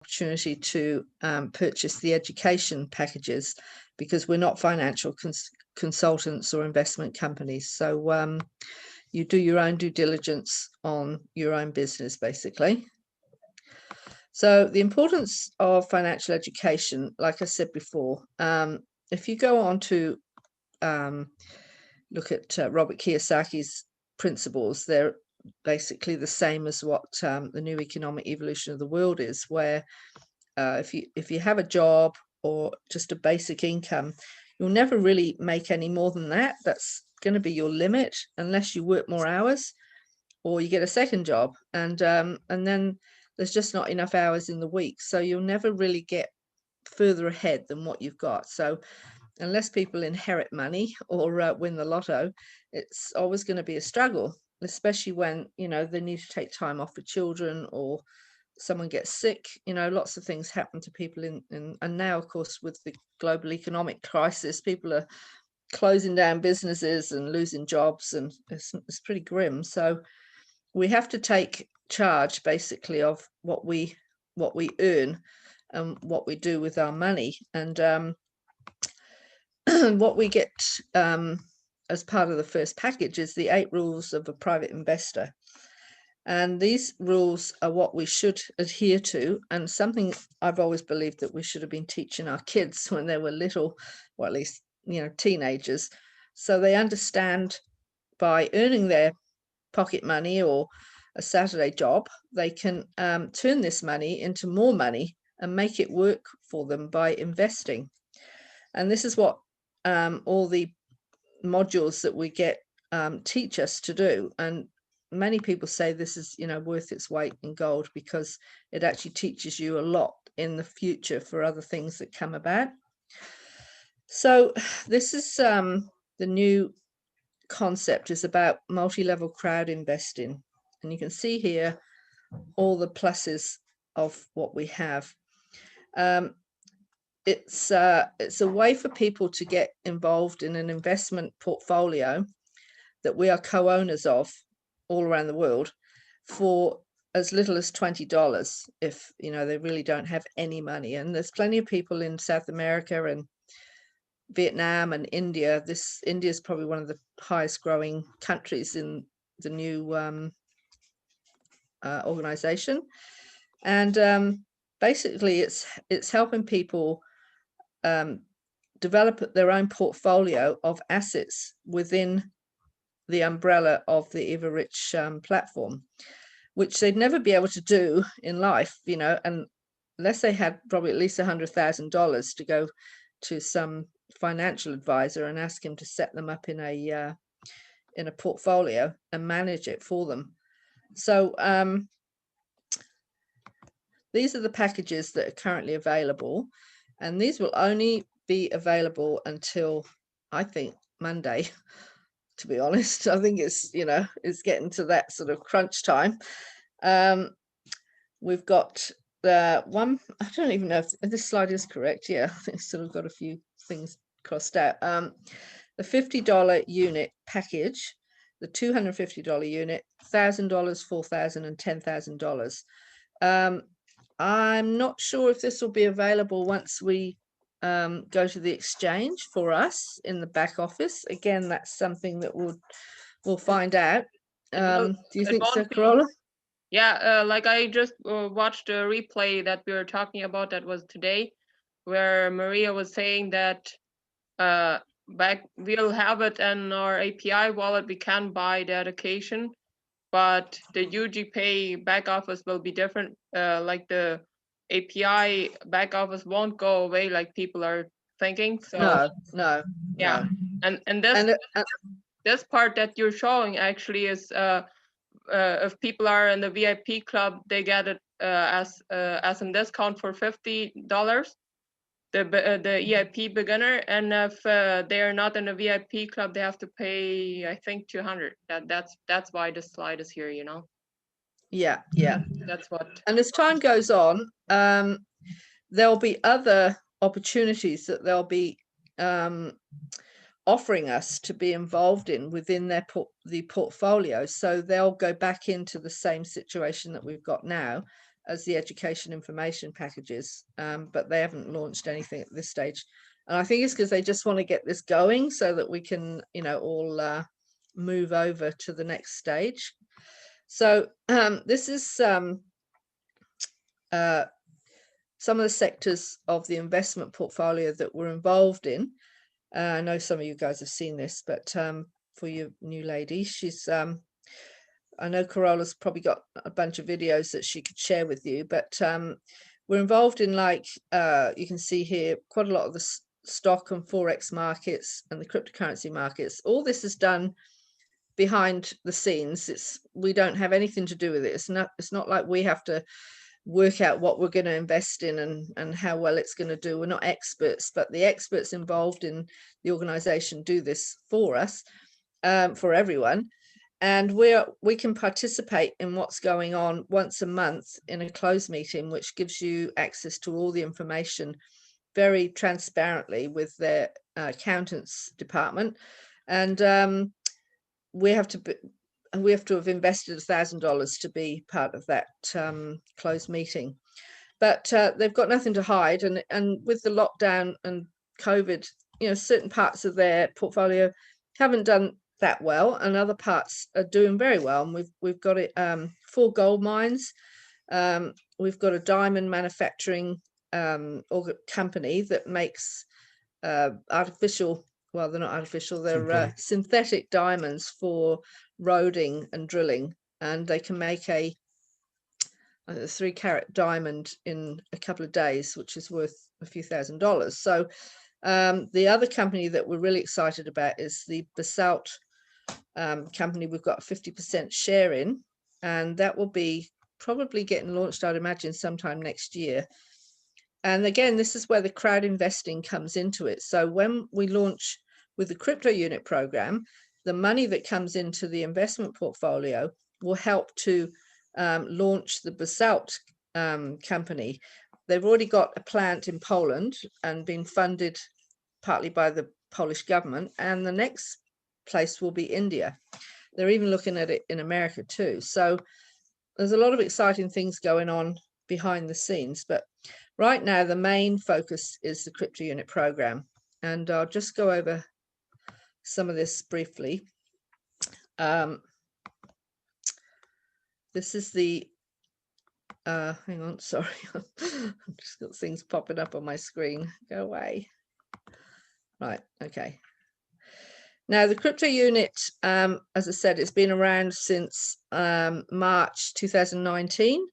opportunity to purchase the education packages, because we're not financial consultants or investment companies. So you do your own due diligence on your own business, basically. So the importance of financial education, like I said before, if you go on to look at Robert Kiyosaki's principles, they're basically the same as what the new economic evolution of the world is, where if you have a job or just a basic income, you'll never really make any more than that. That's going to be your limit unless you work more hours or you get a second job, and then there's just not enough hours in the week, so you'll never really get further ahead than what you've got. So unless people inherit money or win the lotto, it's always going to be a struggle, especially when, you know, they need to take time off for children or someone gets sick. You know, lots of things happen to people and now, of course, with the global economic crisis, people are closing down businesses and losing jobs, and it's pretty grim. So we have to take charge, basically, of what we earn and what we do with our money. And what we get as part of the first package is the 8 rules of a private investor. And these rules are what we should adhere to, and something I've always believed that we should have been teaching our kids when they were little, or at least, you know, teenagers, so they understand by earning their pocket money or a Saturday job, they can turn this money into more money and make it work for them by investing. And this is what all the modules that we get teach us to do. And many people say this is, you know, worth its weight in gold, because it actually teaches you a lot in the future for other things that come about. So this is the new concept, is about multi-level crowd investing, and you can see here all the pluses of what we have. It's a way for people to get involved in an investment portfolio that we are co-owners of all around the world for as little as $20, if, you know, they really don't have any money. And there's plenty of people in South America and Vietnam and India. India is probably one of the highest growing countries in the new organization, and basically it's helping people develop their own portfolio of assets within the umbrella of the EverRich platform, which they'd never be able to do in life, you know, unless they had probably at least $100,000 to go to some financial advisor and ask him to set them up in a portfolio and manage it for them. So these are the packages that are currently available, and these will only be available until, I think, Monday. To be honest, I think it's, you know, it's getting to that sort of crunch time. We've got the one, I don't even know if this slide is correct. Yeah, I think it's sort of got a few things crossed out. The $50 unit package, the $250 unit, $1,000, $4,000, and $10,000. I'm not sure if this will be available once we go to the exchange for us in the back office. Again, that's something that we'll find out. Do you think so, Carola? Yeah, like I just watched a replay that we were talking about, that was today, where Maria was saying that back we'll have it in our API wallet, we can buy the education, but the UGPay back office will be different. Like the API back office won't go away like people are thinking. So no. Yeah, no. and this part that you're showing actually is if people are in the VIP club, they get it as a discount for $50. The EIP beginner, and if they are not in a VIP club, they have to pay, I think, $200. That's why this slide is here, you know. Yeah. That's what. And as time goes on, there'll be other opportunities that they'll be offering us to be involved in within the portfolio. So they'll go back into the same situation that we've got now as the education information packages, but they haven't launched anything at this stage. And I think it's because they just want to get this going so that we can, all move over to the next stage. So this is some of the sectors of the investment portfolio that we're involved in. I know some of you guys have seen this, but for your new lady, she's I know Carola's probably got a bunch of videos that she could share with you, but we're involved in, like you can see here, quite a lot of the stock and forex markets and the cryptocurrency markets. All this is done behind the scenes. We don't have anything to do with it. It's not like we have to work out what we're going to invest in and how well it's going to do. We're not experts, but the experts involved in the organization do this for us, for everyone. And we can participate in what's going on once a month in a closed meeting, which gives you access to all the information very transparently with their accountants department. And we have to have invested $1,000 to be part of that closed meeting. But they've got nothing to hide. And with the lockdown and COVID, certain parts of their portfolio haven't done that well, and other parts are doing very well. And we've got it 4 gold mines. We've got a diamond manufacturing company that makes artificial, well, they're not artificial, they're synthetic diamonds for roading and drilling, and they can make a 3-carat diamond in a couple of days, which is worth a few $1,000s. So the other company that we're really excited about is the Basalt company. We've got a 50% share in, and that will be probably getting launched, I'd imagine, sometime next year. And again, this is where the crowd investing comes into it. So when we launch with the crypto unit program, the money that comes into the investment portfolio will help to launch the Basalt company. They've already got a plant in Poland and been funded partly by the Polish government, and the next place will be India. They're even looking at it in America too. So there's a lot of exciting things going on behind the scenes, but right now the main focus is the crypto unit program. And I'll just go over some of this briefly. This is the hang on, sorry. I've just got things popping up on my screen. Go away. Right, okay. Now, the crypto unit, as I said, it's been around since March 2019.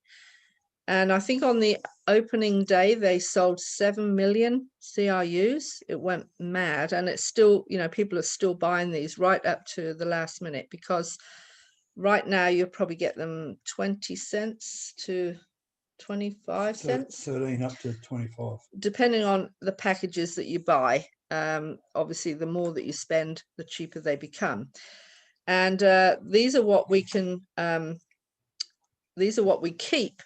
And I think on the opening day, they sold 7 million CRUs. It went mad. And it's still, people are still buying these right up to the last minute, because right now you'll probably get them 20 cents to 25 cents. 13 up to 25. Depending on the packages that you buy. Obviously, the more that you spend, the cheaper they become. And these are what we can, these are what we keep,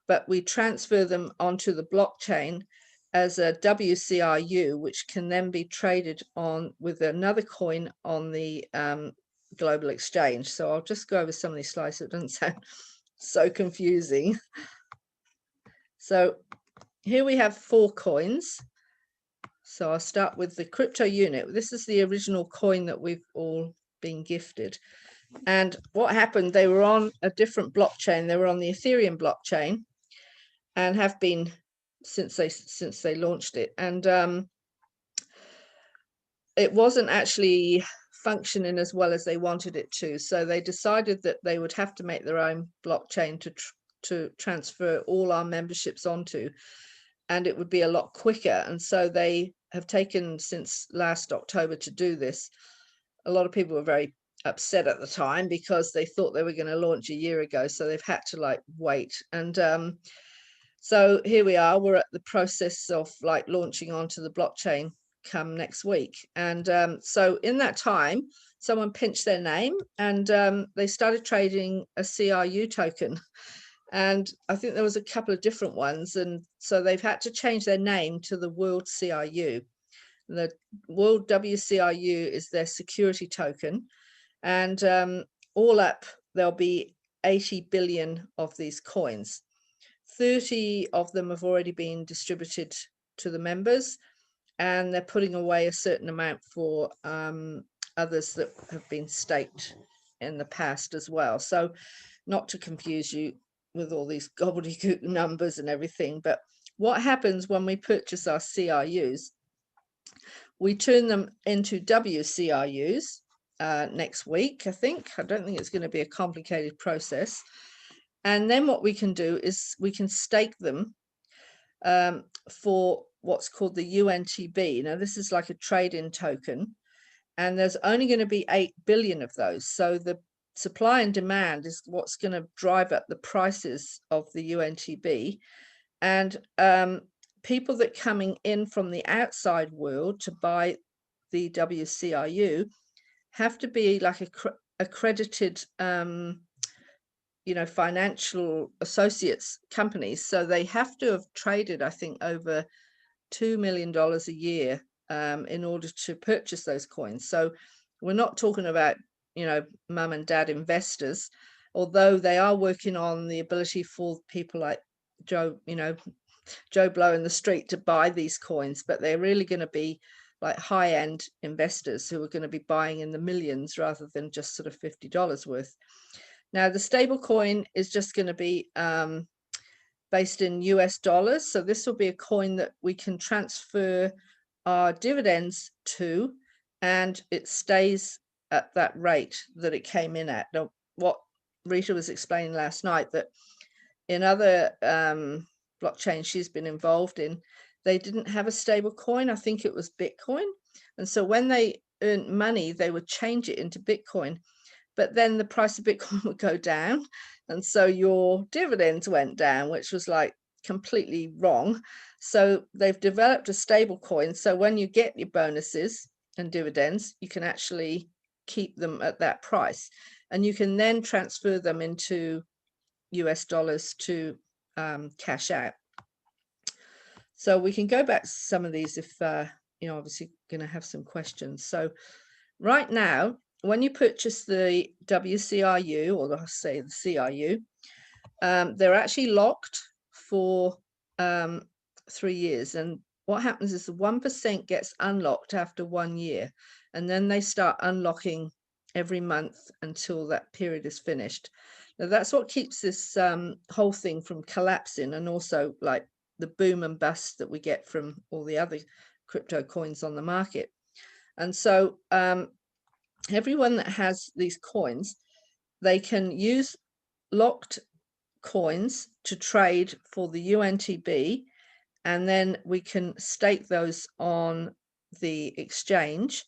but we transfer them onto the blockchain as a WCRU, which can then be traded on with another coin on the global exchange. So I'll just go over some of these slides so it doesn't sound so confusing. So here we have 4 coins. So I'll start with the crypto unit. This is the original coin that we've all been gifted. And what happened, they were on a different blockchain. They were on the Ethereum blockchain and have been since they launched it. And it wasn't actually functioning as well as they wanted it to. So they decided that they would have to make their own blockchain to transfer all our memberships onto, and it would be a lot quicker. And so they have taken since last October to do this. A lot of people were very upset at the time because they thought they were going to launch a year ago. So they've had to wait. And so here we are, we're at the process of launching onto the blockchain come next week. And so in that time, someone pinched their name and they started trading a CRU token. And I think there was a couple of different ones. And so they've had to change their name to the World CRU. The World WCRU is their security token. And all up, there'll be 80 billion of these coins. 30 of them have already been distributed to the members, and they're putting away a certain amount for others that have been staked in the past as well. So not to confuse you with all these gobbledygook numbers and everything, but what happens when we purchase our CRUs, we turn them into WCRUs next week, I think. I don't think it's going to be a complicated process. And then what we can do is we can stake them for what's called the UNTB. Now, this is like a trade-in token, and there's only going to be 8 billion of those. So the supply and demand is what's going to drive up the prices of the UNTB. And people that coming in from the outside world to buy the WCRU have to be like accredited financial associates companies. So they have to have traded, I think, over $2 million a year in order to purchase those coins. So we're not talking about, mum and dad investors, although they are working on the ability for people like Joe Blow in the street to buy these coins, but they're really going to be like high-end investors who are going to be buying in the millions rather than just sort of $50 worth. Now, the stable coin is just going to be based in US dollars. So this will be a coin that we can transfer our dividends to, and it stays at that rate that it came in at. Now, what Rita was explaining last night, that in other blockchains she's been involved in, they didn't have a stable coin. I think it was Bitcoin. And so when they earned money, they would change it into Bitcoin. But then the price of Bitcoin would go down. And so your dividends went down, which was like completely wrong. So they've developed a stable coin. So when you get your bonuses and dividends, you can actually keep them at that price. And you can then transfer them into US dollars to cash out. So we can go back to some of these if, obviously going to have some questions. So right now, when you purchase the WCRU, or I'll say the CRU, they're actually locked for 3 years. And what happens is the 1% gets unlocked after 1 year, and then they start unlocking every month until that period is finished. Now, that's what keeps this whole thing from collapsing, and also like the boom and bust that we get from all the other crypto coins on the market. And so everyone that has these coins, they can use locked coins to trade for the UNTB, and then we can stake those on the exchange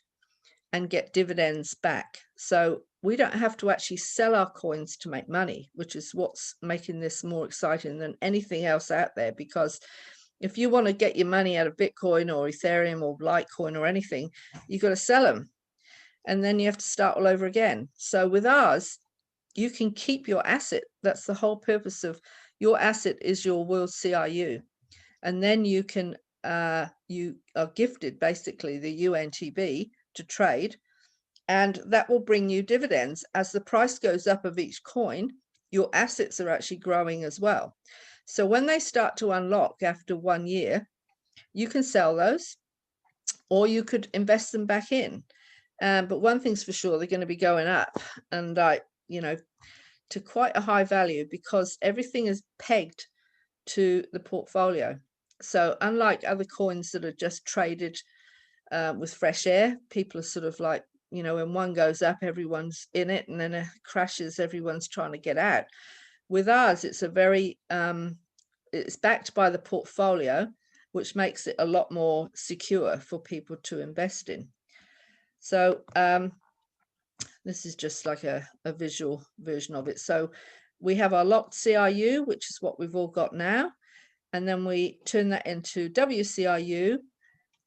and get dividends back. So we don't have to actually sell our coins to make money, which is what's making this more exciting than anything else out there. Because if you want to get your money out of Bitcoin or Ethereum or Litecoin or anything, you've got to sell them, and then you have to start all over again. So with ours, you can keep your asset. That's the whole purpose of your asset, is your World CRU. And then you can, you are gifted basically the UNTB to trade, and that will bring you dividends. As the price goes up of each coin, your assets are actually growing as well. So when they start to unlock after 1 year, you can sell those, or you could invest them back in. But one thing's for sure, they're going to be going up, and to quite a high value, because everything is pegged to the portfolio. So unlike other coins that are just traded with fresh air, people are sort of like, when one goes up, everyone's in it, and then it crashes, everyone's trying to get out. With ours, it's a very, it's backed by the portfolio, which makes it a lot more secure for people to invest in. So this is just like a visual version of it. So we have our locked CRU, which is what we've all got now. And then we turn that into WCRU,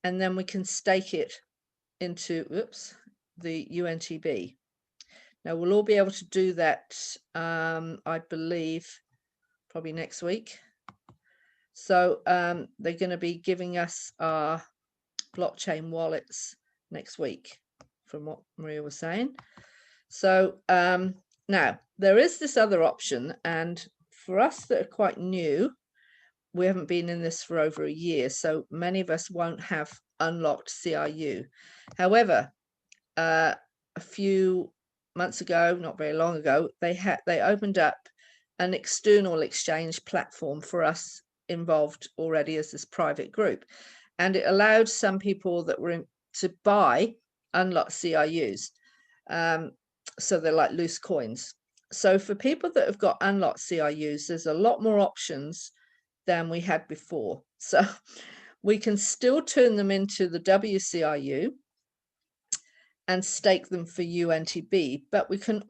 and then we can stake it into, the UNTB. Now we'll all be able to do that, I believe, probably next week. So they're going to be giving us our blockchain wallets next week, from what Maria was saying. So now there is this other option, and for us that are quite new, we haven't been in this for over a year, so many of us won't have unlocked CRU. However, a few months ago, not very long ago, they opened up an external exchange platform for us involved already as this private group, and it allowed some people that were in to buy unlocked CRUs. So they're like loose coins. So for people that have got unlocked CRUs, there's a lot more options than we had before. So we can still turn them into the WCRU and stake them for UNTB, but we can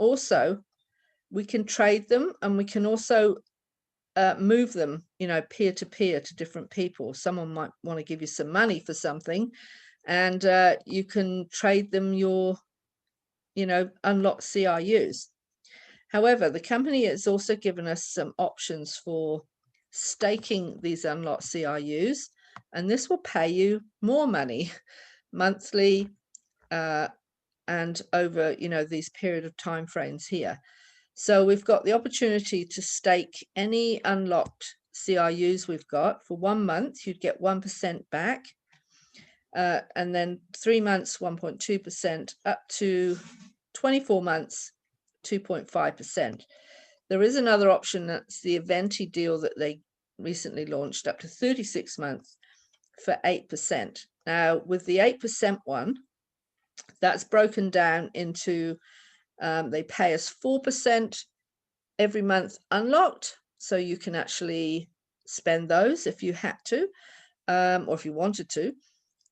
trade them, and we can also move them, you know, peer to peer to different people. Someone might want to give you some money for something, and you can trade them your, you know, unlocked CRUs. However, the company has also given us some options for staking these unlocked CRUs, and this will pay you more money monthly and over, you know, these period of time frames here. So we've got the opportunity to stake any unlocked CRUs we've got for 1 month. You'd get 1% back, and then 3 months 1.2%, up to 24 months 2.5%. There is another option, that's the Eventi deal that they recently launched, up to 36 months for 8%. Now with the 8% one, that's broken down into they pay us 4% every month unlocked, so you can actually spend those if you had to, or if you wanted to,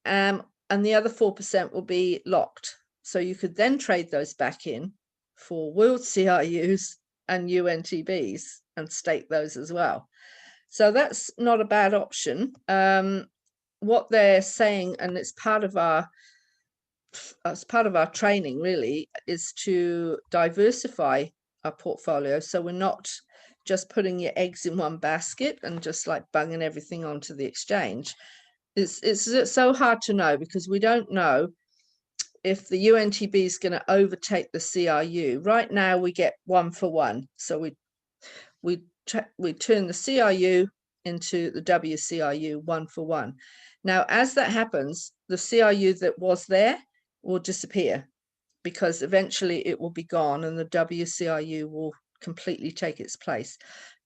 and the other 4% will be locked, so you could then trade those back in for world CRUs and UNTBs and stake those as well. So that's not a bad option. What they're saying, and it's part of our training really, is to diversify our portfolio, so we're not just putting your eggs in one basket and just like bunging everything onto the exchange. It's so hard to know, because we don't know if the UNTB is going to overtake the CRU. Right now we get 1 for 1, so we turn the CRU into the WCRU 1 for 1. Now as that happens, the CRU that was there will disappear, because eventually it will be gone and the WCRU will completely take its place.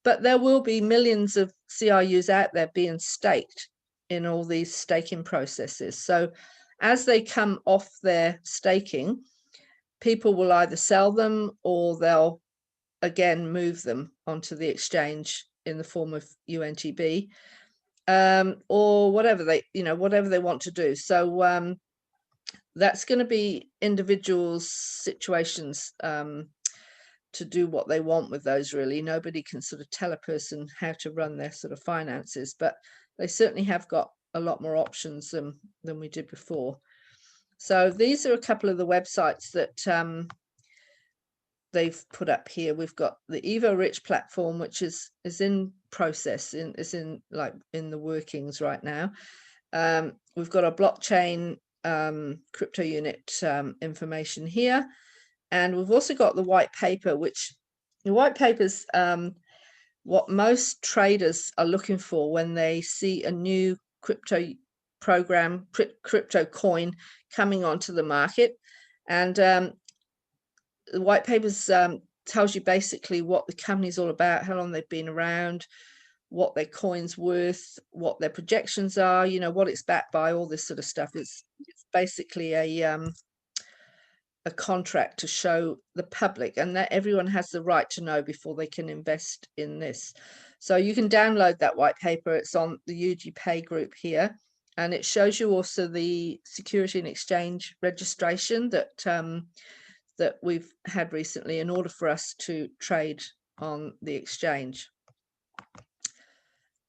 But there will be millions of CRUs out there being staked in all these staking processes. So as they come off their staking, people will either sell them, or they'll again move them onto the exchange in the form of UNTB, or whatever they want to do. So that's going to be individuals' situations to do what they want with those. Really, nobody can sort of tell a person how to run their sort of finances, but they certainly have got a lot more options than we did before. So these are a couple of the websites that they've put up here. We've got the Evo Rich platform, which is in process, is in the workings right now. We've got a blockchain crypto unit information here, and we've also got the white paper, which the white paper's what most traders are looking for when they see a new crypto program, crypto coin coming onto the market. And the white papers tells you basically what the company's all about, how long they've been around, what their coin's worth, what their projections are, you know, what it's backed by, all this sort of stuff. It's basically a contract to show the public, and that everyone has the right to know before they can invest in this. So you can download that white paper. It's on the UGPay group here, and it shows you also the Security and Exchange registration that we've had recently in order for us to trade on the exchange.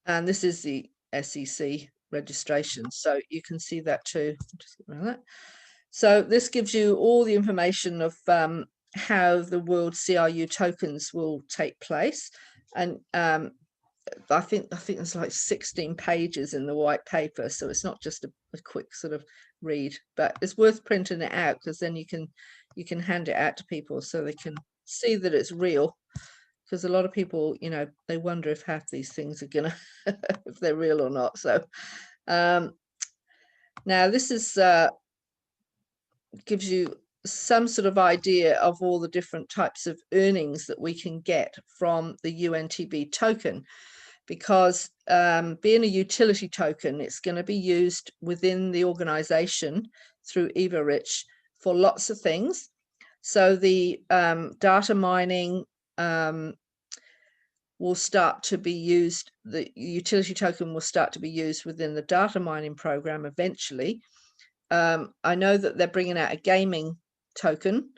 And this is the SEC registration, so you can see that too. Just get rid of that. So this gives you all the information of how the world CRU tokens will take place, and I think there's like 16 pages in the white paper, so it's not just a quick sort of read, but it's worth printing it out, because then you can hand it out to people so they can see that it's real because a lot of people, you know, they wonder if half these things are gonna if they're real or not. So now this is gives you some sort of idea of all the different types of earnings that we can get from the UNTB token, because being a utility token, it's going to be used within the organization through EvoRich for lots of things. So the data mining will start to be used, the utility token will start to be used within the data mining program eventually. I know that they're bringing out a gaming token,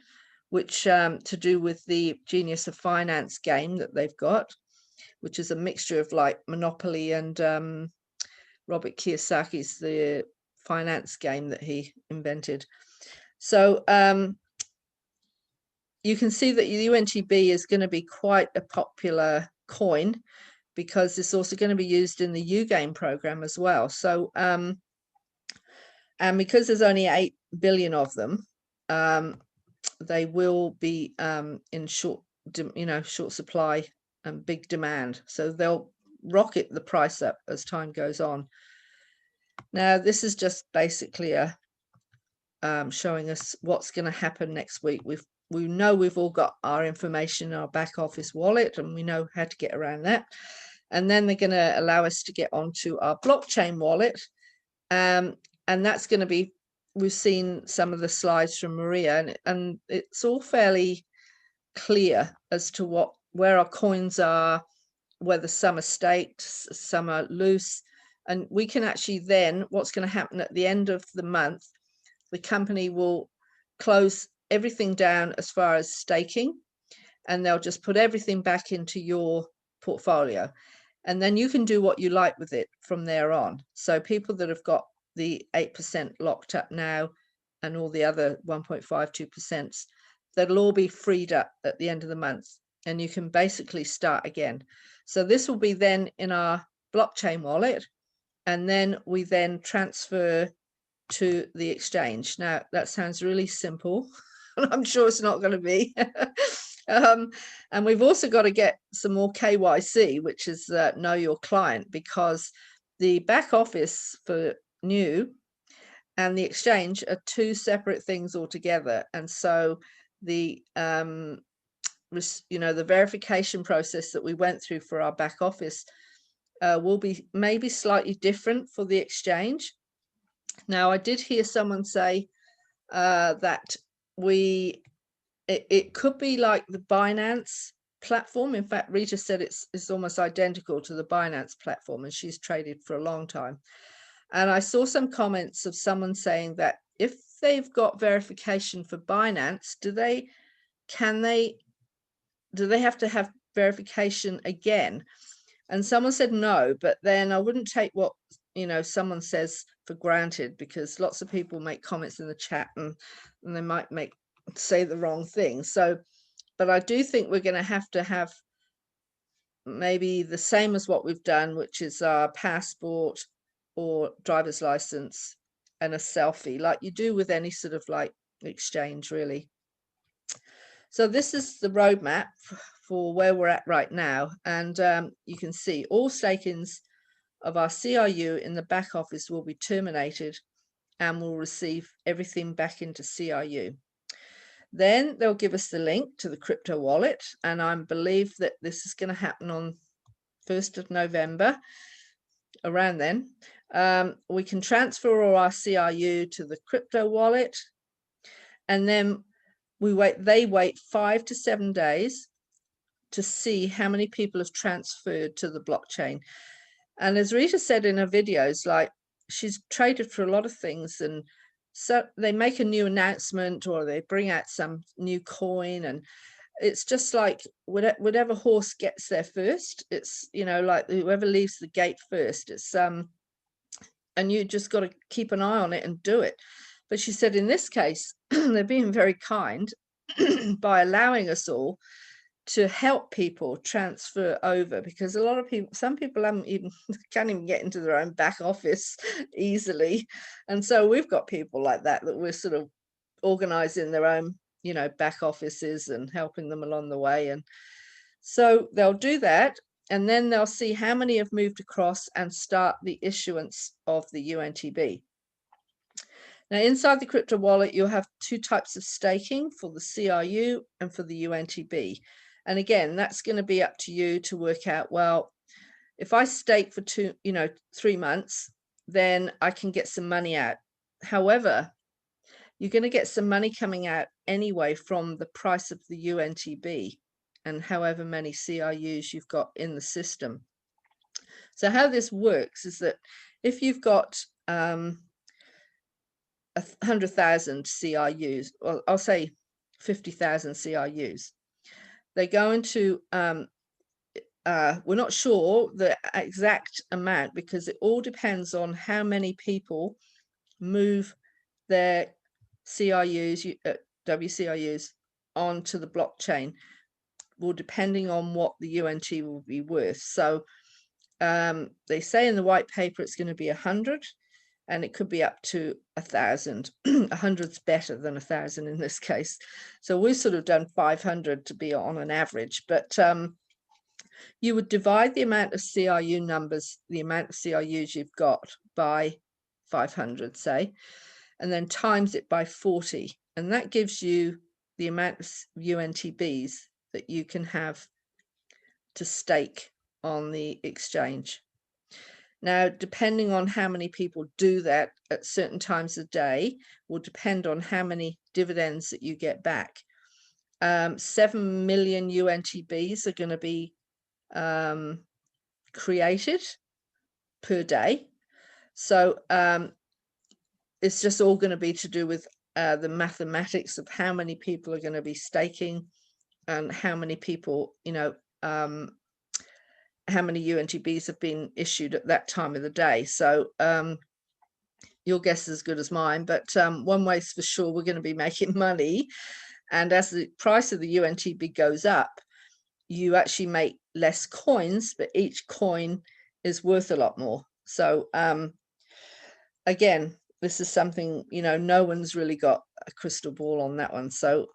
which to do with the Genius of Finance game that they've got, which is a mixture of like Monopoly and Robert Kiyosaki's the finance game that he invented. So you can see that the UNTB is going to be quite a popular coin, because it's also going to be used in the U-Game program as well. So and because there's only 8 billion of them, they will be in short supply and big demand. So they'll rocket the price up as time goes on. Now, this is just basically a showing us what's going to happen next week. We know we've all got our information in our back office wallet, and we know how to get around that. And then they're going to allow us to get onto our blockchain wallet. And that's going to be, we've seen some of the slides from Maria, and it's all fairly clear as to where our coins are, whether some are staked, some are loose. And we can actually then, what's going to happen at the end of the month, the company will close everything down as far as staking, and they'll just put everything back into your portfolio. And then you can do what you like with it from there on. So people that have got the 8% locked up now and all the other 1.52%, that'll all be freed up at the end of the month, and you can basically start again. So this will be then in our blockchain wallet, and then we then transfer to the exchange. Now that sounds really simple, and I'm sure it's not going to be. And we've also got to get some more KYC, which is know your client, because the back office for New and the exchange are two separate things altogether. And so the the verification process that we went through for our back office will be maybe slightly different for the exchange. Now, I did hear someone say that it could be like the Binance platform. In fact, Rita said it's almost identical to the Binance platform, and she's traded for a long time. And I saw some comments of someone saying that if they've got verification for Binance, do they have to have verification again? And someone said no, but then I wouldn't take what someone says for granted, because lots of people make comments in the chat and they might say the wrong thing. So, but I do think we're going to have maybe the same as what we've done, which is our passport or driver's license and a selfie, like you do with any sort of like exchange, really. So this is the roadmap for where we're at right now, and you can see all stakings of our CRU in the back office will be terminated, and we'll receive everything back into CRU. Then they'll give us the link to the crypto wallet, and I believe that this is going to happen on 1st of November. Around then, we can transfer all our CRU to the crypto wallet, and then they wait 5 to 7 days to see how many people have transferred to the blockchain. And as Rita said in her videos, like, she's traded for a lot of things, and so they make a new announcement or they bring out some new coin, and it's just like whatever horse gets there first. It's like whoever leaves the gate first. It's and you just got to keep an eye on it and do it. But she said in this case they're being very kind by allowing us all to help people transfer over, because a lot of people, some people can't even get into their own back office easily. And so we've got people like that we're sort of organizing their own back offices and helping them along the way. And So they'll do that, and then they'll see how many have moved across and start the issuance of the UNTB. Now, inside the crypto wallet, you'll have two types of staking, for the CRU and for the UNTB. And again, that's going to be up to you to work out, well, if I stake for 3 months, then I can get some money out. However, you're going to get some money coming out anyway from the price of the UNTB and however many CRUs you've got in the system. So how this works is that if you've got 100,000 CRUs, or I'll say 50,000 CRUs, they're going to, we're not sure the exact amount because it all depends on how many people move their CRUs, WCRUs onto the blockchain, well, depending on what the UNT will be worth. So they say in the white paper it's going to be 100, and it could be up to 1,000. 100's better than 1,000 in this case. So we've sort of done 500 to be on an average, but you would divide the amount of CRU numbers, the amount of CRUs you've got, by 500, say, and then times it by 40. And that gives you the amount of UNTBs that you can have to stake on the exchange. Now, depending on how many people do that at certain times of day will depend on how many dividends that you get back. 7 million UNTBs are going to be created per day. So it's just all going to be to do with the mathematics of how many people are going to be staking and how many people, how many UNTBs have been issued at that time of the day. So your guess is as good as mine, but one way's for sure, we're going to be making money. And as the price of the UNTB goes up, you actually make less coins, but each coin is worth a lot more. So again, this is something, no one's really got a crystal ball on that one. So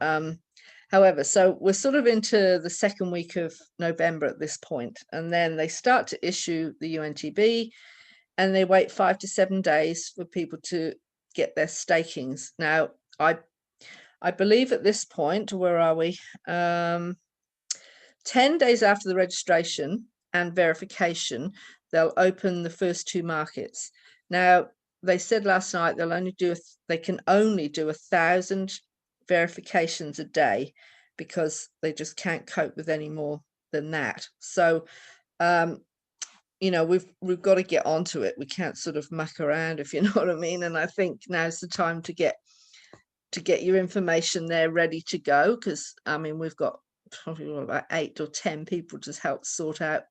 however, so we're sort of into the second week of November at this point, and then they start to issue the UNTB, and they wait 5 to 7 days for people to get their stakings. Now, I believe at this point, where are we? 10 days after the registration and verification, they'll open the first 2 markets. Now, they said last night they can only do 1,000 verifications a day because they just can't cope with any more than that. So we've got to get onto it. We can't sort of muck around, if you know what I mean. And I think now's the time to get your information there ready to go, because we've got probably about 8 or 10 people to help sort out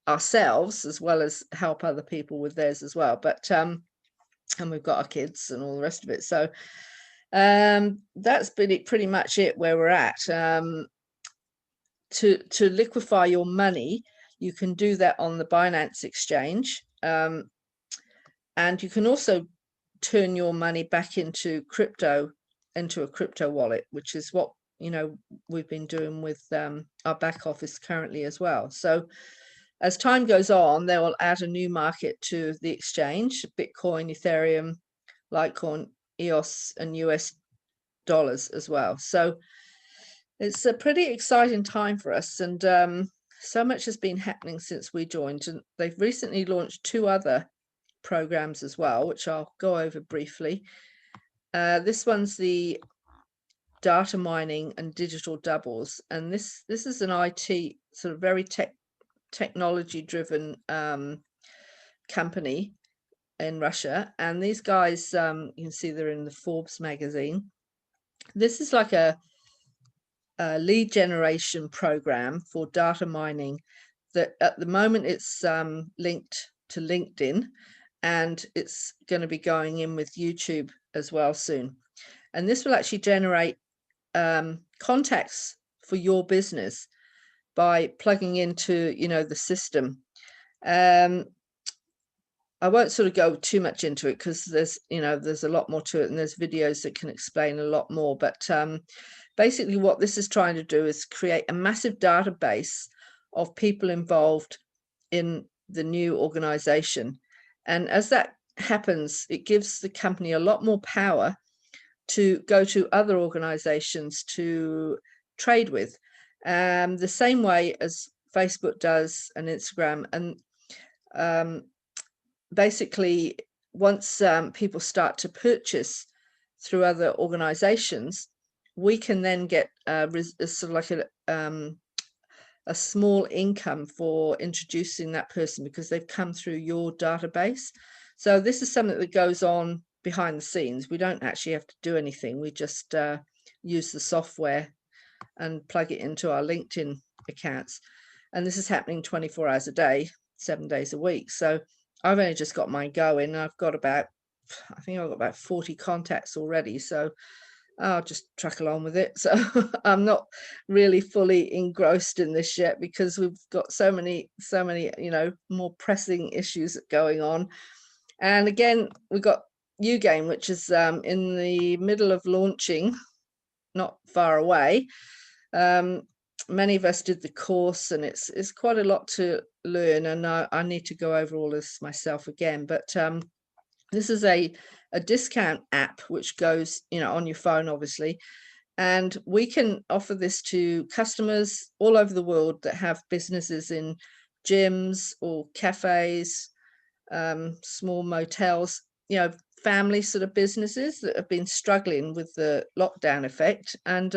ourselves as well as help other people with theirs as well. But and we've got our kids and all the rest of it. So that's been pretty much it where we're at. To liquefy your money, you can do that on the Binance exchange, and you can also turn your money back into a crypto wallet, which is what we've been doing with our back office currently as well. So as time goes on, they will add a new market to the exchange: Bitcoin, Ethereum, Litecoin, EOS, and US dollars as well. So it's a pretty exciting time for us, and so much has been happening since we joined. And they've recently launched 2 other programs as well, which I'll go over briefly. This one's the data mining and digital doubles, and this is an IT sort of very technology driven company in Russia, and these guys, you can see they're in the Forbes magazine. This is like a lead generation program for data mining that at the moment it's linked to LinkedIn, and it's going to be going in with YouTube as well soon. And this will actually generate contacts for your business by plugging into the system. I won't sort of go too much into it because there's, there's a lot more to it, and there's videos that can explain a lot more. But basically what this is trying to do is create a massive database of people involved in the new organization. And as that happens, it gives the company a lot more power to go to other organizations to trade with, the same way as Facebook does and Instagram. And basically, once people start to purchase through other organizations, we can then get sort of like a small income for introducing that person because they've come through your database. So this is something that goes on behind the scenes. We don't actually have to do anything. We just use the software and plug it into our LinkedIn accounts. And this is happening 24 hours a day, 7 days a week. So I've only just got mine going. I've got about 40 contacts already. So I'll just truck along with it. So I'm not really fully engrossed in this yet because we've got so many, more pressing issues going on. And again, we've got Ugain, which is in the middle of launching, not far away. Many of us did the course, and it's quite a lot to learn, and I need to go over all this myself again. But this is a discount app which goes, on your phone, obviously, and we can offer this to customers all over the world that have businesses in gyms or cafes, small motels, family sort of businesses that have been struggling with the lockdown effect. And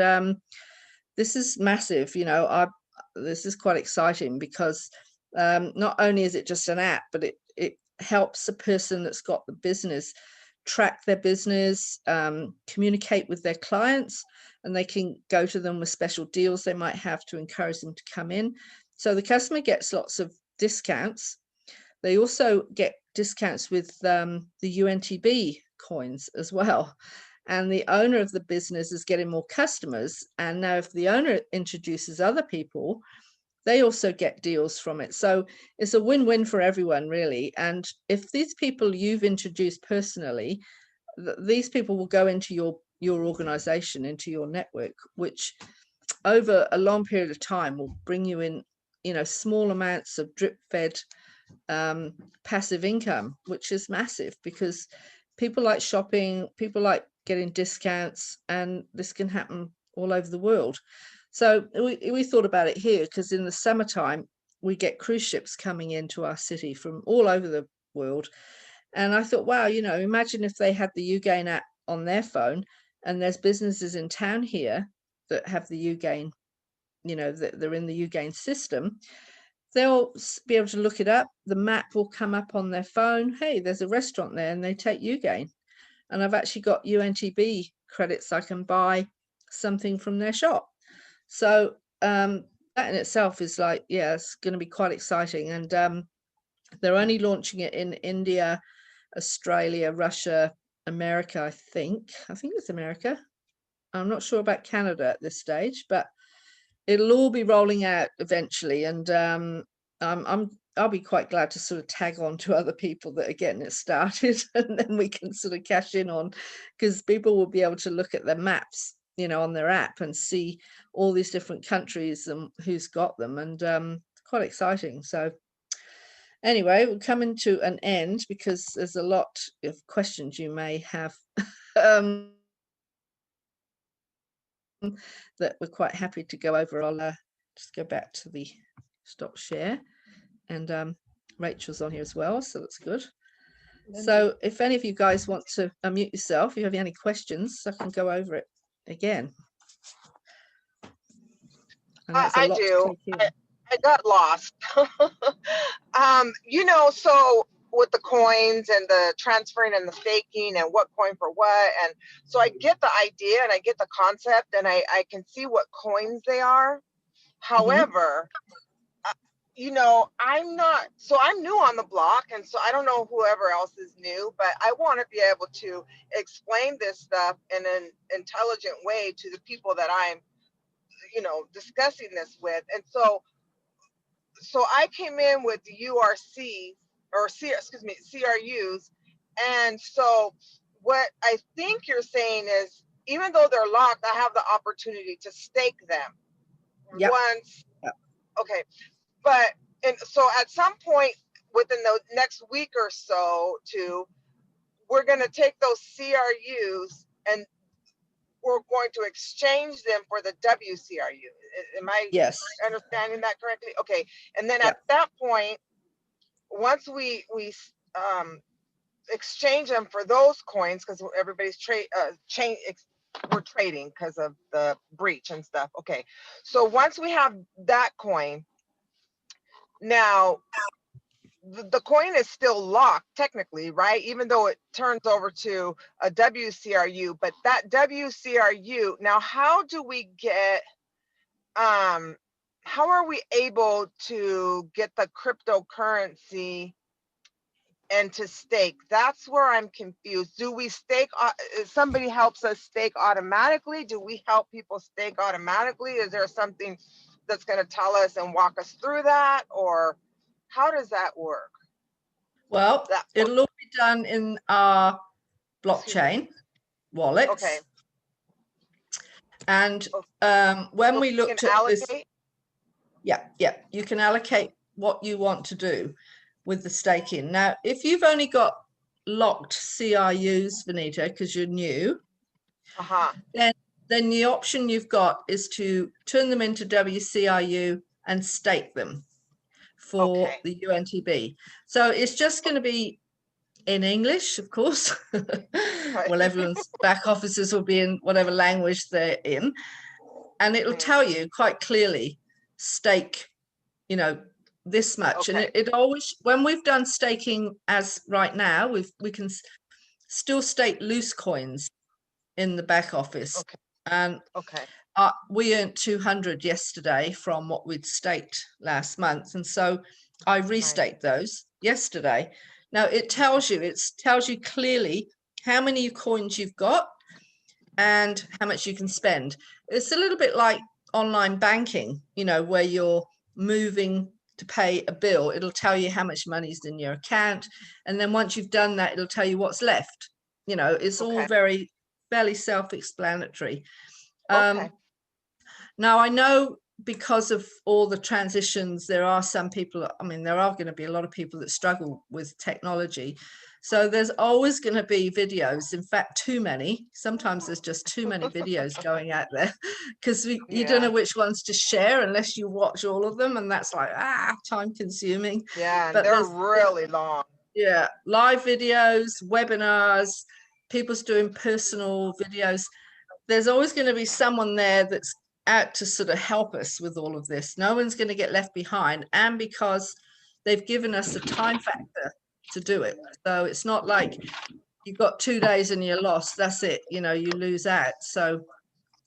this is massive. This is quite exciting because not only is it just an app, but it helps a person that's got the business track their business, communicate with their clients, and they can go to them with special deals they might have to encourage them to come in. So the customer gets lots of discounts. They also get discounts with the UNTB coins as well. And the owner of the business is getting more customers. And now if the owner introduces other people, they also get deals from it. So it's a win-win for everyone, really. And if these people you've introduced personally, these people will go into your organization, into your network, which over a long period of time will bring you in, small amounts of drip-fed passive income, which is massive because people like shopping, people like getting discounts, and this can happen all over the world. So we thought about it here because in the summertime we get cruise ships coming into our city from all over the world. And I thought, wow, imagine if they had the Ugain app on their phone, and there's businesses in town here that have the Ugain, that they're in the Ugain system. They'll be able to look it up. The map will come up on their phone. Hey, there's a restaurant there, and they take Ugain. And I've actually got UNTB credits. I can buy something from their shop. So that in itself is like, yeah, it's going to be quite exciting. And they're only launching it in India, Australia, Russia, America, I think. I think it's America. I'm not sure about Canada at this stage, but it'll all be rolling out eventually. And I'll be quite glad to sort of tag on to other people that are getting it started, and then we can sort of cash in on, because people will be able to look at their maps, on their app and see all these different countries and who's got them, and quite exciting. So anyway, we're coming to an end because there's a lot of questions you may have that we're quite happy to go over. I'll just go back to the stop share, and Rachel's on here as well, so that's good. So if any of you guys want to unmute yourself, if you have any questions, I can go over it again. I do. I got lost. So with the coins and the transferring and the staking and what coin for what. And so I get the idea and I get the concept and I can see what coins they are. However, I'm new on the block, and so I don't know whoever else is new, but I want to be able to explain this stuff in an intelligent way to the people that I'm, discussing this with. And so I came in with the URC excuse me, CRUs. And so what I think you're saying is, even though they're locked, I have the opportunity to stake them Yep. once. Yep. Okay. But, and so at some point within the next week or so, we're going to take those CRUs and we're going to exchange them for the WCRU. Am I Yes. understanding that correctly? Okay. And then Yeah. at that point, once we exchange them for those coins, because everybody's we're trading because of the breach and stuff. Okay. So once we have that coin, now the coin is still locked technically, right? Even though it turns over to a WCRU, but that WCRU, now how do we get, how are we able to get the cryptocurrency and to stake? That's where I'm confused. Do we stake, somebody helps us stake automatically? Do we help people stake automatically? Is there something that's going to tell us and walk us through that? Or how does that work? Well, it'll all be done in our blockchain wallets. Okay. And when So we looked at allocate? this, yeah, you can allocate what you want to do with the staking. Now, if you've only got locked CRUs, Vanita, because you're new, then the option you've got is to turn them into WCRU and stake them for the UNTB. So it's just going to be in English, of course. Well, everyone's back offices will be in whatever language they're in. And it'll tell you quite clearly, stake, you know, this much. And it always, when we've done staking as right now, we can still stake loose coins in the back office. And we earned 200 yesterday from what we'd staked last month. And so I restaked those yesterday. Now it tells you clearly how many coins you've got and how much you can spend. It's a little bit like online banking, you know, where you're moving to pay a bill. It'll tell you how much money's in your account. And then once you've done that, it'll tell you what's left. You know, it's all fairly self-explanatory. Now, I know because of all the transitions, there are some people, I mean, there are going to be a lot of people that struggle with technology. So there's always going to be videos, in fact, too many. Sometimes there's just too many videos going out there because you don't know which ones to share unless you watch all of them. And that's like, time consuming. Yeah, but they're really long. Yeah, live videos, webinars, people's doing personal videos. There's always going to be someone there that's out to sort of help us with all of this. No one's going to get left behind, and because they've given us a time factor to do it. So it's not like you've got 2 days and you're lost. That's it. You know, you lose out. So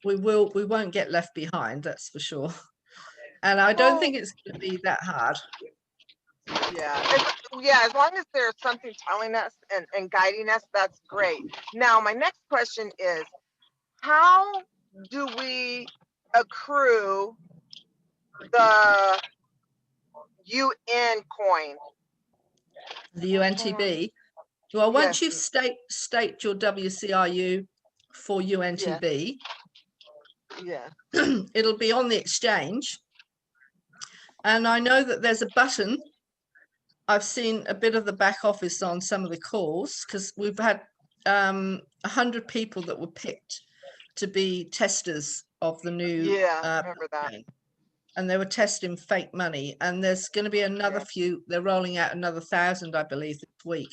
we won't get left behind. That's for sure. And I don't think it's going to be that hard. Yeah, as long as there's something telling us and guiding us, that's great. Now, my next question is, how do we accrue the UN coin? The UNTB? Well, once you've staked your WCRU for UNTB, it'll be on the exchange. And I know that there's a button. I've seen a bit of the back office on some of the calls because we've had 100 people that were picked to be testers of the new I remember that. And they were testing fake money, and there's going to be another few. They're rolling out another 1,000, I believe, this week.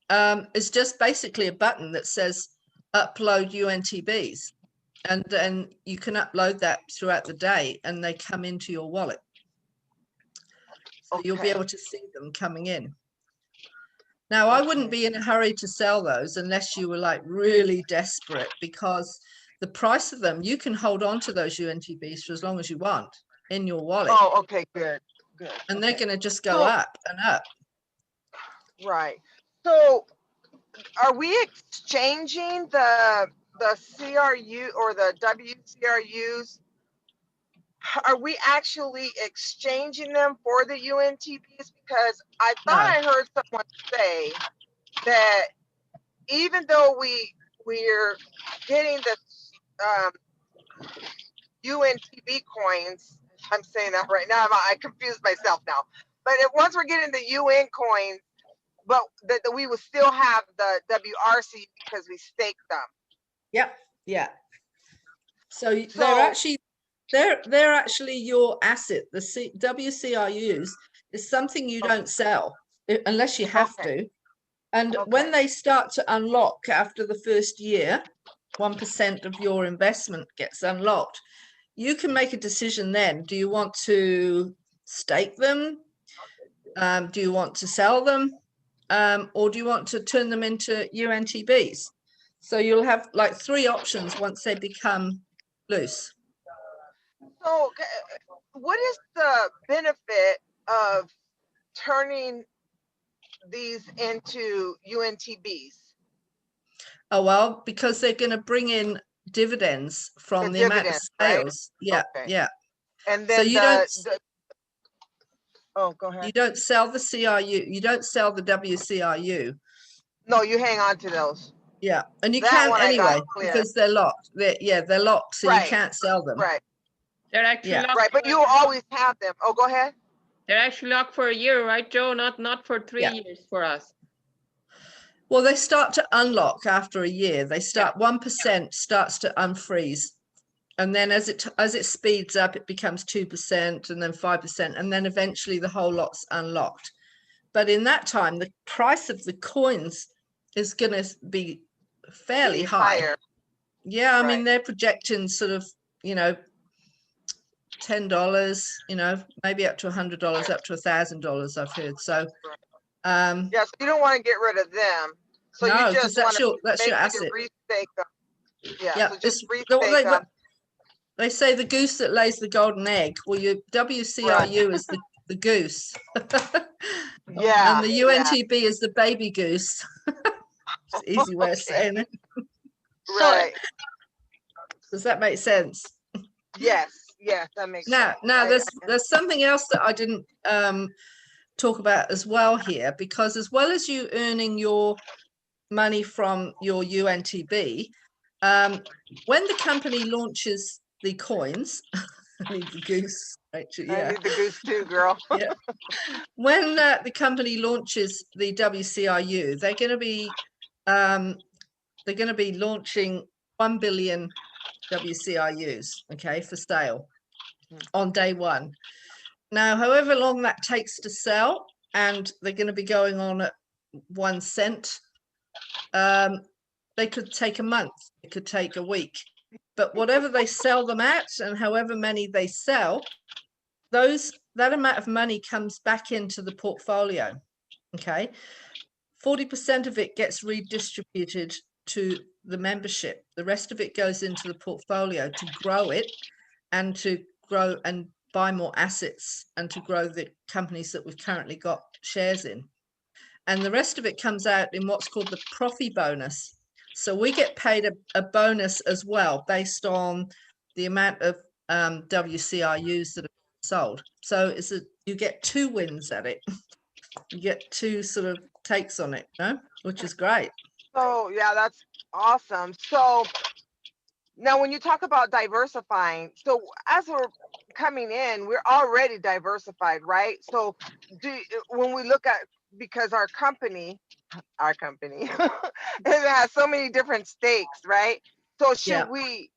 It's just basically a button that says upload UNTBs, and then you can upload that throughout the day and they come into your wallet. So you'll be able to see them coming in. Now, I wouldn't be in a hurry to sell those unless you were like really desperate, because the price of them, you can hold on to those UNTBs for as long as you want in your wallet. Oh, okay, good. And they're going to just go up and up. Right. So are we exchanging the CRU or the WCRUs are we actually exchanging them for the UNTBs? Because I thought No. I heard someone say that even though we're getting the UNTB coins, I'm saying that right now, I confused myself now. But once we're getting the UN coins, but that we will still have the WRC because we stake them. Yep. Yeah. So So- they're actually your asset. The WCRUs is something you don't sell unless you have to. And when they start to unlock after the first year, 1% of your investment gets unlocked. You can make a decision then. Do you want to stake them? Do you want to sell them? Or do you want to turn them into UNTBs? So you'll have like 3 options once they become loose. So what is the benefit of turning these into UNTBs? Oh, well, because they're going to bring in dividends from the amount of dividends, right? sales. Yeah, Okay. yeah. And So then you don't oh, go ahead. you don't sell the CRU, you don't sell the WCRU. No, you hang on to those. Yeah, and you That can't one I got anyway clear. because they're locked. They're locked, so you Right. can't sell them. Right, They're actually Yeah. locked right. But for- you always have them. Oh, go ahead. They're actually locked for a year, right, Joe? Not for 3 Yeah. years for us. Well, they start to unlock after a year. They start 1% starts to unfreeze, and then as it speeds up, it becomes 2%, and then 5%, and then eventually the whole lot's unlocked. But in that time, the price of the coins is going to be fairly Be high. higher. Yeah, I mean Right. they're projecting sort of, $10, maybe up to $100, up to $1,000. I've heard. So, Yeah, so you don't want to get rid of them. So no, you because just want that's to your basically asset. restake them. Yeah, Yeah, so just they restake them. they say the goose that lays the golden egg. Well, your WCRU is the goose. Yeah. And the UNTB is the baby goose. It's an easy way of saying it. Right. Does that make sense? Yes. Yes, that makes Now, sense. there's something else that I didn't talk about as well here, because as well as you earning your money from your UNTB, when the company launches the coins, I need the goose, Rachel, I yeah. need the goose too, girl. Yeah. When the company launches the WCRU, they're going to be launching 1 billion WCRUs, okay, for sale on day one. Now, however long that takes to sell, and they're going to be going on at 1 cent, they could take a month, it could take a week, but whatever they sell them at and however many they sell, that amount of money comes back into the portfolio. Okay, 40% of it gets redistributed to the membership. The rest of it goes into the portfolio to grow it and to grow and buy more assets and to grow the companies that we've currently got shares in. And the rest of it comes out in what's called the Profi bonus. So we get paid a bonus as well based on the amount of WCRUs that are sold. So you get 2 wins at it. You get 2 sort of takes on it, which is great. So yeah, that's awesome. So now when you talk about diversifying, so as we're coming in, we're already diversified, right? So when we look at, because our company it has so many different stakes, right? So should we,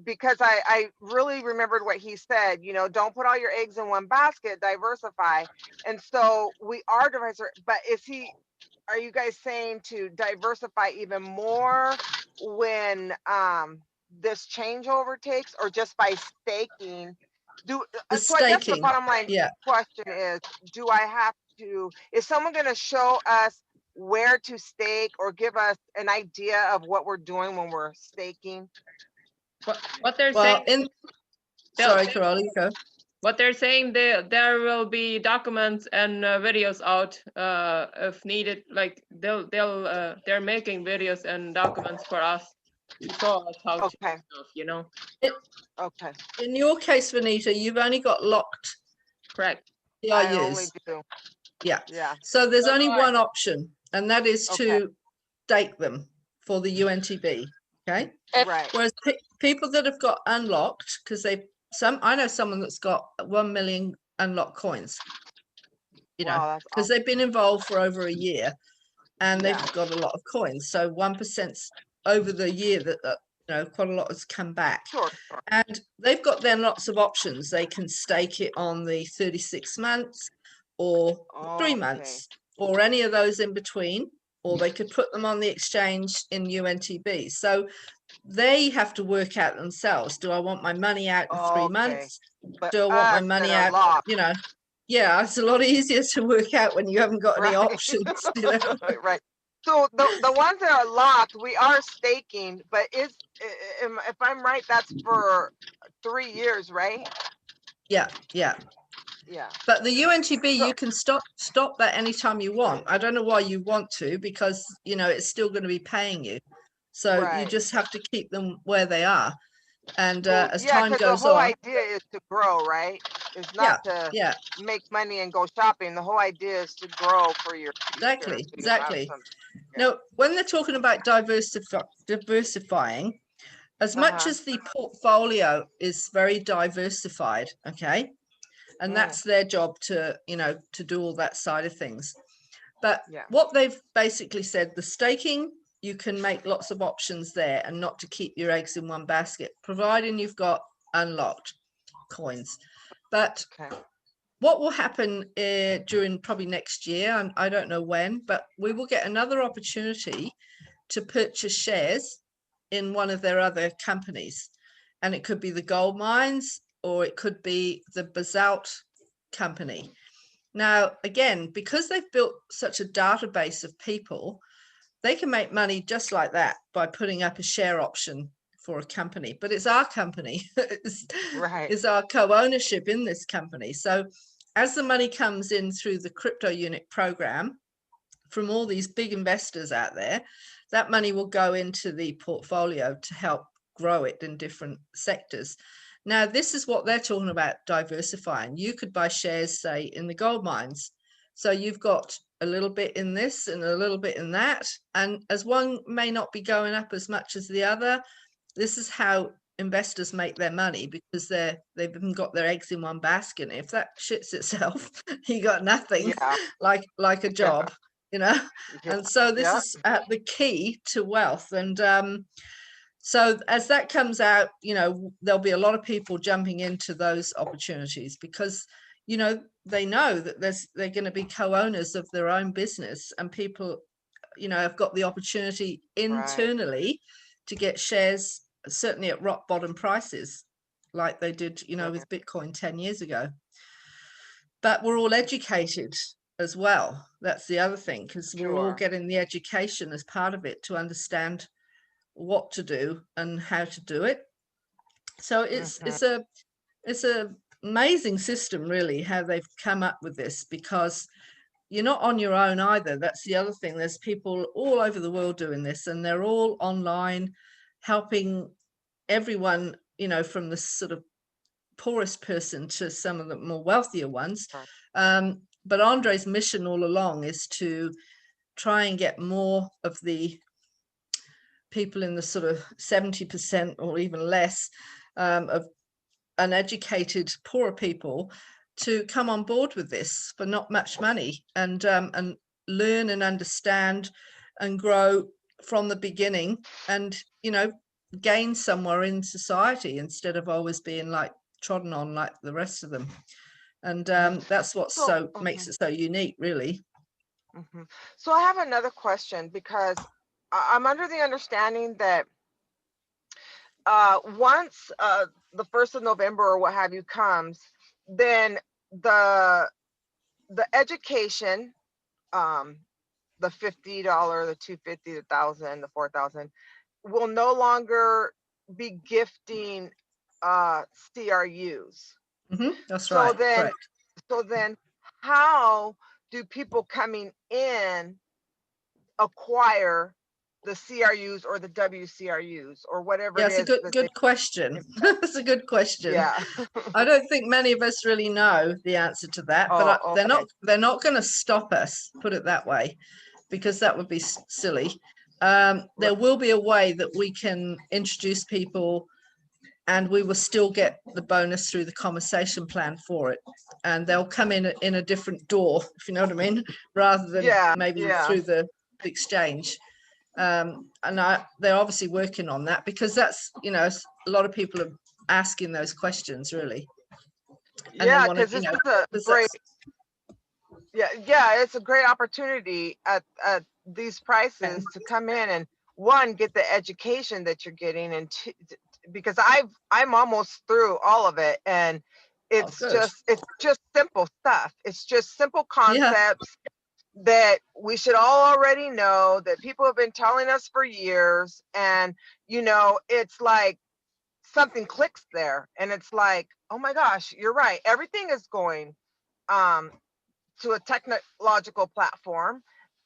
because I really remembered what he said, don't put all your eggs in one basket, diversify. And so we are diversified, but are you guys saying to diversify even more when this changeover takes, or just by staking? So I guess the bottom line question is, is someone going to show us where to stake or give us an idea of what we're doing when we're staking? What they're saying. Sorry, Carol, you go. What they're saying, there will be documents and videos out if needed. Like they're making videos and documents for us you saw us how to Okay, stuff, you know. okay. In your case, Vanita, you've only got locked Correct. I only CRUs. do, Yeah. yeah, So there's So only do I. one option, and that is Okay. to stake them for the UNTB. Okay. right. Whereas people that have got unlocked, because I know someone that's got 1 million unlocked coins, you know, Wow, that's because awesome. they've been involved for over a year and Yeah. they've got a lot of coins. So 1% over the year that, you know, quite a lot has come back. Sure, sure. And they've got then lots of options. They can stake it on the 36 months or 3 Okay. months or any of those in between, or they could put them on the exchange in UNTB. So they have to work out themselves. Do I want my money out in 3 Okay. months? But Do I want my us that money are out, locked, you know? Yeah, it's a lot easier to work out when you haven't got any right? options, you know? Right. So the ones that are locked, we are staking, but if I'm right, that's for 3 years, right? Yeah, yeah. Yeah. But the UNTB, So you can stop that anytime you want. I don't know why you want to, because you know it's still going to be paying you. So you right. just have to keep them where they are. And Well, as yeah, time because the goes whole on, idea is to grow, right? It's yeah, not to yeah, make money and go shopping. The whole idea is to grow for your future. exactly, So you have exactly. some. Yeah. Now, when they're talking about diversifying, as much Uh-huh. as the portfolio is very diversified, okay, and Mm, that's their job to, you know, to do all that side of things. But yeah. what they've basically said, the staking, you can make lots of options there and not to keep your eggs in one basket, providing you've got unlocked coins. But Okay. what will happen during probably next year, and I don't know when, but we will get another opportunity to purchase shares in one of their other companies. And it could be the gold mines or it could be the basalt company. Now, again, because they've built such a database of people, they can make money just like that by putting up a share option for a company. But it's our company, Right. it's our co-ownership in this company. So as the money comes in through the crypto unit program from all these big investors out there, that money will go into the portfolio to help grow it in different sectors. Now, this is what they're talking about diversifying. You could buy shares, say, in the gold mines. So you've got a little bit in this and a little bit in that. And as one may not be going up as much as the other, this is how investors make their money, because they've got their eggs in one basket. And if that shits itself, you got nothing, Yeah. like a Yeah. job, you know. Yeah. And so this Yeah. is the key to wealth. And so as that comes out, you know, there'll be a lot of people jumping into those opportunities because, you know that they're going to be co-owners of their own business, and people, you know, have got the opportunity Right. internally to get shares, certainly at rock bottom prices, like they did, you know, Right. with Bitcoin 10 years ago. But we're all educated as well. That's the other thing, because we're all Sure. getting the education as part of it to understand what to do and how to do it. So Mhm. it's a amazing system, really, how they've come up with this, because you're not on your own either. That's the other thing. There's people all over the world doing this, and they're all online helping everyone, you know, from the sort of poorest person to some of the more wealthier ones. Right. But Andre's mission all along is to try and get more of the people in the sort of 70% or even less of uneducated poorer people to come on board with this for not much money, and learn and understand and grow from the beginning, and, you know, gain somewhere in society instead of always being like trodden on like the rest of them. And that's what So, makes it so unique, really. So I have another question, because I'm under the understanding that once the 1st of November or what have you comes, then the education, um, the $50, the $250, the 1,000, the 4,000, will no longer be gifting CRUs. That's So right, then, correct. how do people coming in acquire the CRUs or the WCRUs or whatever Yeah, it it's a is. good that good question. That's a good question. Yeah. I don't think many of us really know the answer to that, but Oh, okay. they're not going to stop us, put it that way, because that would be silly. There will be a way that we can introduce people, and we will still get the bonus through the conversation plan for it, and they'll come in a different door, if you know what I mean, rather than Yeah, maybe yeah. through the exchange. And they're obviously working on that, because that's, you know, a lot of people are asking those questions really, and they Yeah, want to, because you this know, is a 'cause great, that's- it's a great opportunity at these prices to come in and one, get the education that you're getting, and two, because I'm almost through all of it, and it's good. just simple stuff. It's just simple Yeah, concepts that we should all already know, that people have been telling us for years. And you know, it's like something clicks there, and it's like, oh my gosh, you're right, everything is going to a technological platform.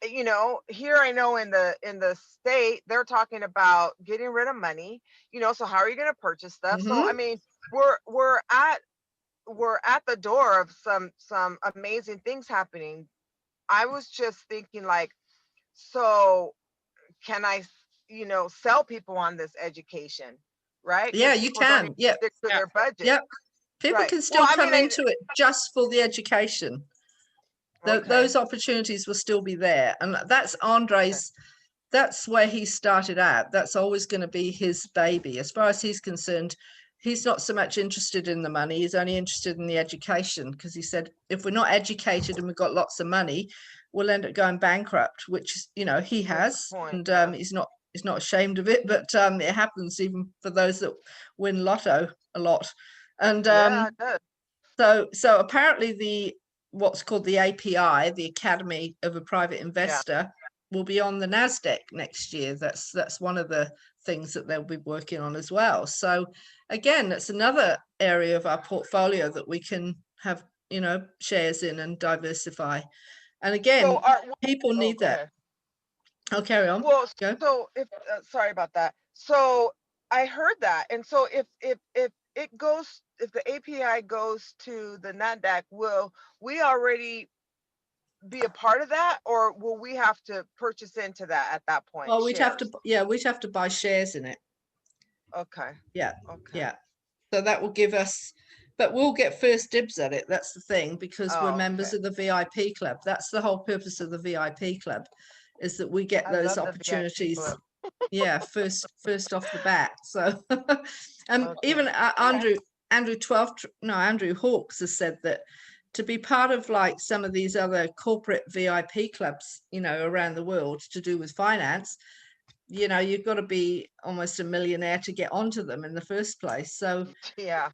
You know, here I know in the state they're talking about getting rid of money, you know, so how are you going to purchase stuff? So I mean, we're at the door of some amazing things happening. I was just thinking, like, so can I, you know, sell people on this education, right? yeah, Because you people don't can. even Yeah, stick to their budget. yeah. People Right. can Well, still I mean, come into it just for the education. okay. Those opportunities will still be there, and that's Andre's. That's where he started out. That's always going to be his baby, as far as he's concerned. He's not so much interested in the money, he's only interested in the education, because he said if we're not educated and we've got lots of money, we'll end up going bankrupt, which, you know, he has. Point, And he's not ashamed of it, but it happens even for those that win lotto a lot. And yeah, it does. so apparently what's called the API, the Academy of a Private Investor, will be on the NASDAQ next year. That's one of the things that they'll be working on as well. So again, that's another area of our portfolio that we can have, you know, shares in and diversify. And again, So people need go that. ahead. I'll carry on. Well, Go. so if sorry about that. So I heard that, and so if it goes, if the API goes to the NASDAQ, will we already be a part of that, or will we have to purchase into that at that point? Well, we'd Shares. have to buy shares in it. Okay. Yeah. Okay. Yeah. So that will give us, but we'll get first dibs at it. That's the thing, because we're Oh, members okay. of the VIP club. That's the whole purpose of the VIP club, is that we get I those love the VIP opportunities. club. Yeah, first off the bat. So, even Okay. Andrew Hawks has said that to be part of like some of these other corporate VIP clubs, you know, around the world to do with finance, you know, you've got to be almost a millionaire to get onto them in the first place. So Yeah.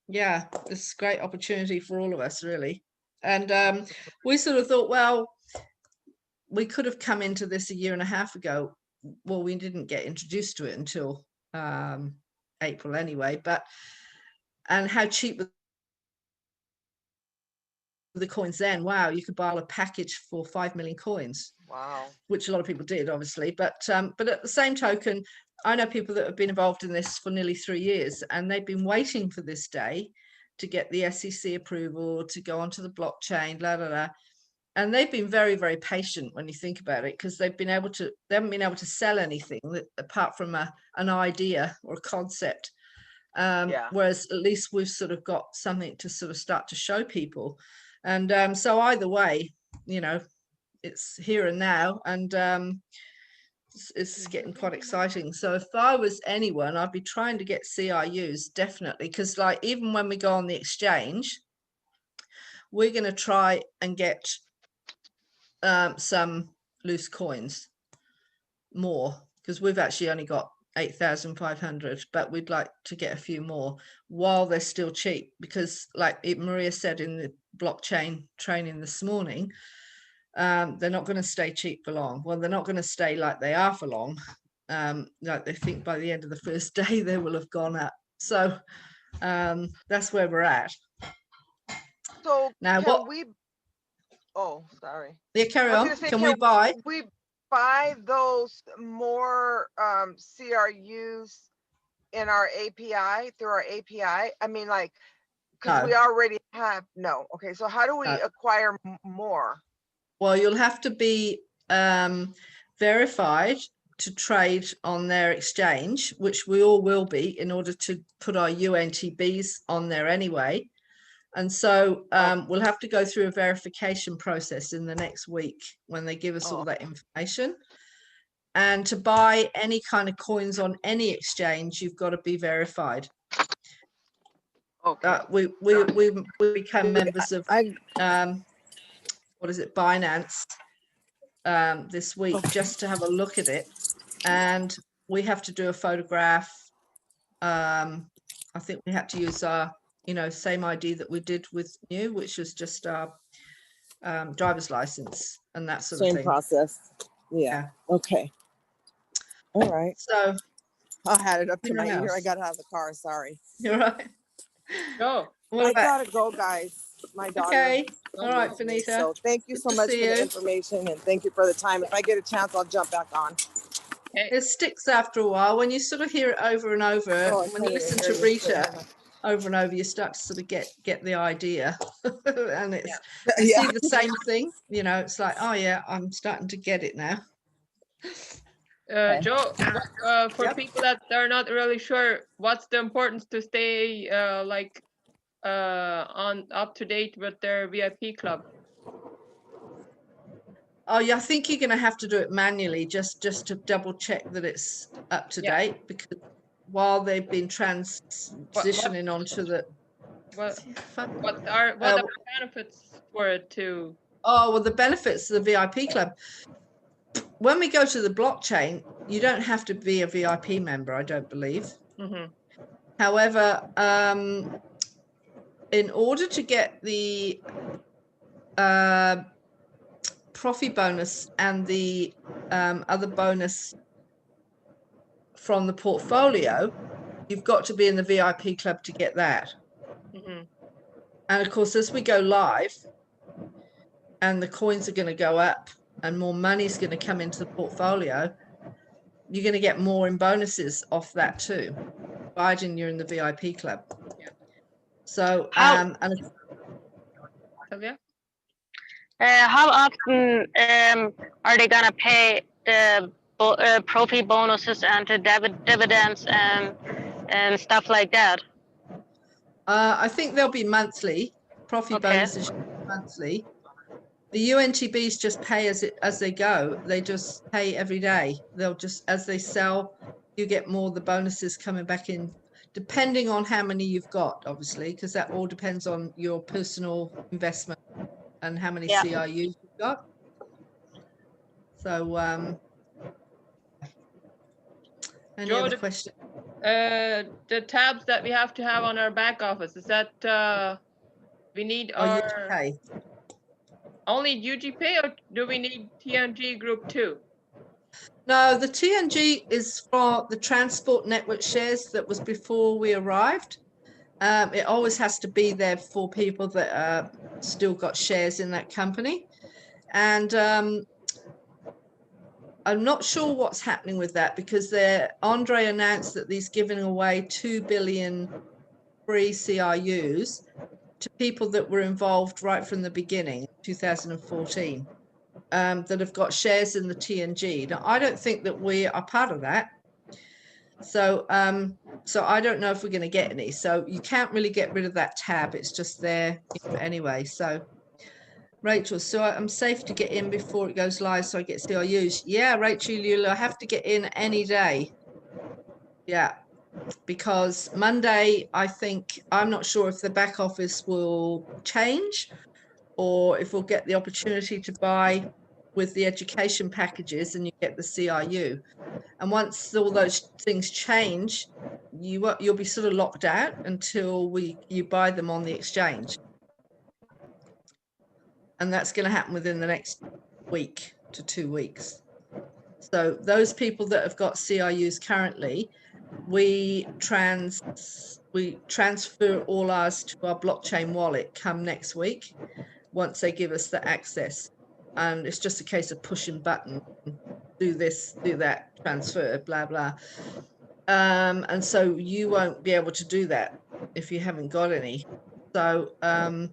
yeah, it's a great opportunity for all of us, really. And Absolutely. we sort of thought, well, we could have come into this a year and a half ago. Well, we didn't get introduced to it until April anyway, and how cheap were the coins then? Wow, you could buy a package for 5 million coins. Wow. Which a lot of people did, obviously, but at the same token, I know people that have been involved in this for nearly 3 years, and they've been waiting for this day to get the SEC approval to go onto the blockchain, and they've been very, very patient when you think about it, because they haven't been able to sell anything apart from an idea or a concept. Yeah. Whereas at least we've sort of got something to sort of start to show people, and so either way, you know, it's here and now, and it's getting quite exciting. So if I was anyone, I'd be trying to get CRUs, definitely, because like even when we go on the exchange, we're going to try and get some loose coins more, because we've actually only got 8,500, but we'd like to get a few more while they're still cheap, because like Maria said in the blockchain training this morning, they're not going to stay cheap for long. Well, they're not going to stay like they are for long. Like they think by the end of the first day they will have gone up. So that's where we're at So now. can we? Oh, sorry. Yeah, carry I was on. gonna say, Can can we buy? we? buy those more CRUs in our API, through our API? I mean, like, because we No. already have, no. Okay, so how do we No. acquire more? Well, you'll have to be verified to trade on their exchange, which we all will be in order to put our UNTBs on there anyway. And so we'll have to go through a verification process in the next week when they give us all that information. And to buy any kind of coins on any exchange, you've got to be verified. Okay. We become members of what is it, Binance this week, just to have a look at it, and we have to do a photograph. I think we had to use our same ID that we did with you, which was just our driver's license and that sort of Same thing. process. Yeah. Okay. All right. So I had it up to my Anything ear. I else? got out of the car. Sorry. you're right. Go. What I about gotta go, guys. My daughter. okay? All right, needs me. Finita. So thank you Good so to much for see the you. information and thank you for the time. If I get a chance, I'll jump back on. It sticks after a while when you sort of hear it over and over. Oh, I When you can't listen even to hear you. Rita over and over, you start to sort of get the idea, and it's you Yeah. see the same thing. It's like, oh yeah, I'm starting to get it now. Joe, for Yep. people that are not really sure, what's the importance to stay on up to date with their VIP club? Oh yeah, I think you're going to have to do it manually just to double check that it's up to date, because while they've been transitioning onto the What are the benefits for it too? oh well, the benefits of the VIP club. When we go to the blockchain, you don't have to be a VIP member, I don't believe. Mm-hmm. However, in order to get the profit bonus and the other bonus from the portfolio, you've got to be in the VIP club to get that. Mm-hmm. And of course, as we go live and the coins are going to go up and more money is going to come into the portfolio, you're going to get more in bonuses off that too, providing you're in the VIP club. Yeah. So Sylvia? How often are they gonna pay the profit bonuses and the dividends and stuff like that? I think they'll be monthly. Profit Okay. bonuses monthly. The UNTBs just pay as they go. They just pay every day. They'll just, as they sell, you get more of the bonuses coming back in, depending on how many you've got, obviously, because that all depends on your personal investment and how many CRUs you've got. So, any Joe, other question? The tabs that we have to have on our back office, is that we need our UGPay. only UGPay, or do we need TNG group too? No, the TNG is for the transport network shares that was before we arrived. It always has to be there for people that still got shares in that company. And I'm not sure what's happening with that, because Andre announced that he's giving away 2 billion free CRUs to people that were involved right from the beginning, 2014, that have got shares in the TNG. Now, I don't think that we are part of that. So I don't know if we're going to get any. So you can't really get rid of that tab. It's just there anyway. So Rachel, so I'm safe to get in before it goes live so I get CRUs. Yeah, Rachel, you'll have to get in any day. Yeah, because Monday, I'm not sure if the back office will change or if we'll get the opportunity to buy with the education packages and you get the CRU. And once all those things change, you'll be sort of locked out until you buy them on the exchange. And that's going to happen within the next week to 2 weeks. So those people that have got CRUs currently, we transfer all ours to our blockchain wallet come next week, once they give us the access. And it's just a case of pushing button, do this, do that, transfer, blah, blah. And so you won't be able to do that if you haven't got any. So I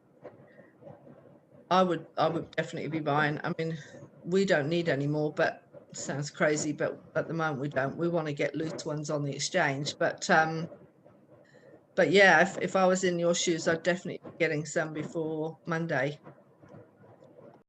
would definitely be buying. I mean, we don't need any more, but sounds crazy, but at the moment we don't. We want to get loose ones on the exchange, but yeah, if I was in your shoes, I'd definitely be getting some before Monday.